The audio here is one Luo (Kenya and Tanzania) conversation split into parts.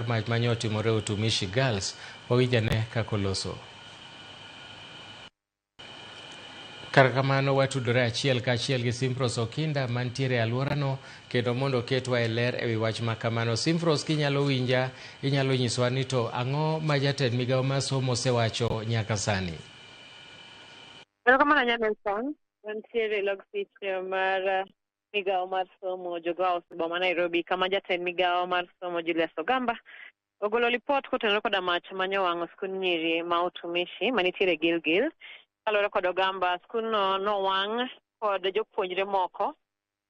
mach manyotimore Utumishi Girls wawinjane kakoloso. Kar kamano watudore achiel kachiel gi Simfros Okinda mantiere aluorano kendo mondo ketwa e ler ewi wach makamano. Simfros, kinyalo winja, inyalo nyiswa ni to ang'o ma jatend migawo mar somo osewacho nyaka sani? Erokamano Nelson, mantiere log picha mar migawo mar somo Jogawa boma Nairobi, kama jatend migawo mar somo Julius Ogamba ogolo lipot kotenore koda mach manyowang'o skund nyiri ma Utumishi manitiere Gilgil. Kalore kod Ogamba, skundno nowang' kod jopuonjre moko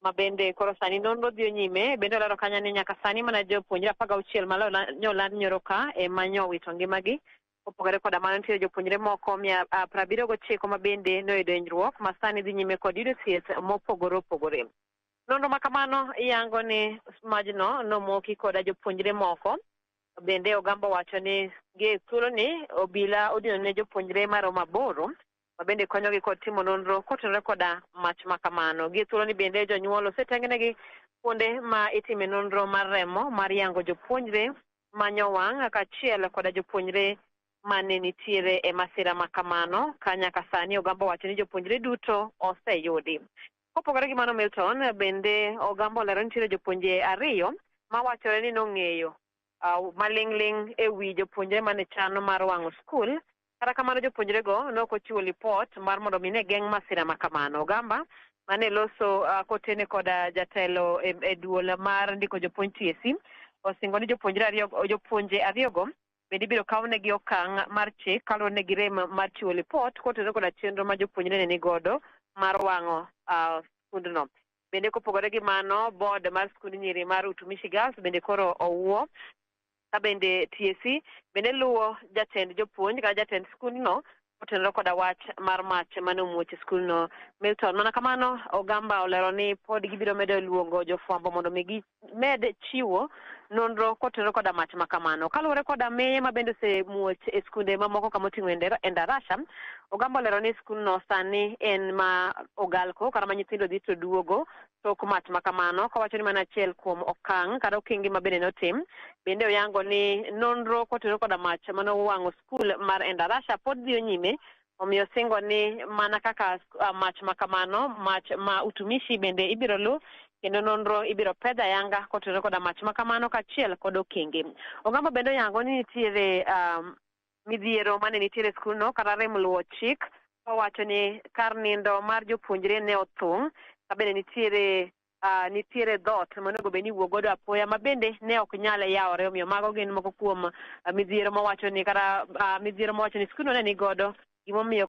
ma bende koro sani nonro dhi nyime. Bende olero kanyo ni nyaka sani mana jopuonjre 16 maloland nyoro ka ema nyowito ngimagi. Opogore koda mano, nitie jopuonjre moko 79 ma bende noyudo hinyruok ma sani dhi nyime kod yudo thieth mopogore opogore. Nonro ma kamano yango ni majno nomoki koda jopuonjre moko. Bende Ogamba wacho ni gi thuolo ni obila odino ne jopuonjre maromo 8 ma bende konyogi kod timo nonro kotenore koda mach makamano. Gi thuolo ni bende jonyuol osetengnegi kuonde ma itime nonro mar remo mar yango jopuonjre manyowang' kaachiel koda jopuonjre mane nitiere e masira makamano, ka nyaka sani Ogamba wacho ni jopuonjre duto oseyudi. Kopogore gi mano, Milton, bende Ogamba olero nitiere jopuonje 2 ma wachore ni nong'eyo maling'ling' e wi jopuonjre mane chano mar wang'o skul. Kata kamano, jopuonjrego ne ok ochiwo lipot mar mondo mi ne geng' masira makamano. Ogamba mane loso kotene koda jatelo e duol mar ndiko jopuonj TSC osingo ni jopuonje ariyogo bende ibiro kawnegi okang' mar chik kaluwore ne girem mar chiwo lipot kotenore koda chenro ma jopuonjre ne nigodo mar wang'o skundno. Bende kopogore gi mano, board mar skund nyiri mar Utumishi Girls bende koro owuo, ka bende TSC bende luwo jatend jopuonj ka jatend skundno kotenore koda wach mar mach mane omuoch skundno. Milton, mana kamano Ogamba olero ni pod gibiro medo luongo jofwambo mondo mi gimed chiwo nonro kotenore koda mach makamano. Kaluwore koda meye ma bende osemuoch e skunde mamoko kama oting'o Endarasha, Ogamba olero ni skundno sani en ma ogalko kata ma nyithindo dhi to duogo tok mach makamano, kawacho ni mana achiel kuom okang' kata okenge ma bende notim. Bende oyango ni nonro kotenore koda mach mane owang'o skul mar Endarasha pod dhi nyime, omiyo singo ni mana kaka mach makamano, mach ma Utumishi bende ibiro lu kendo nonro ibiro pedh ayanga kotenore koda mach makamano kaachiel kod okenge. Ogamba bende oyango ni nitiere midhiero mane nitiere skundno kata rem luwo chik, owacho ni kar nindo mar jopuonjre ne othung' ka bende nitiere dhot monego bed ni wuok godo apoya ma bende ne ok nyal yawore. Omiyo mago gin moko kuom midhiero mowacho ni skundno ne nigodo, gimomiyo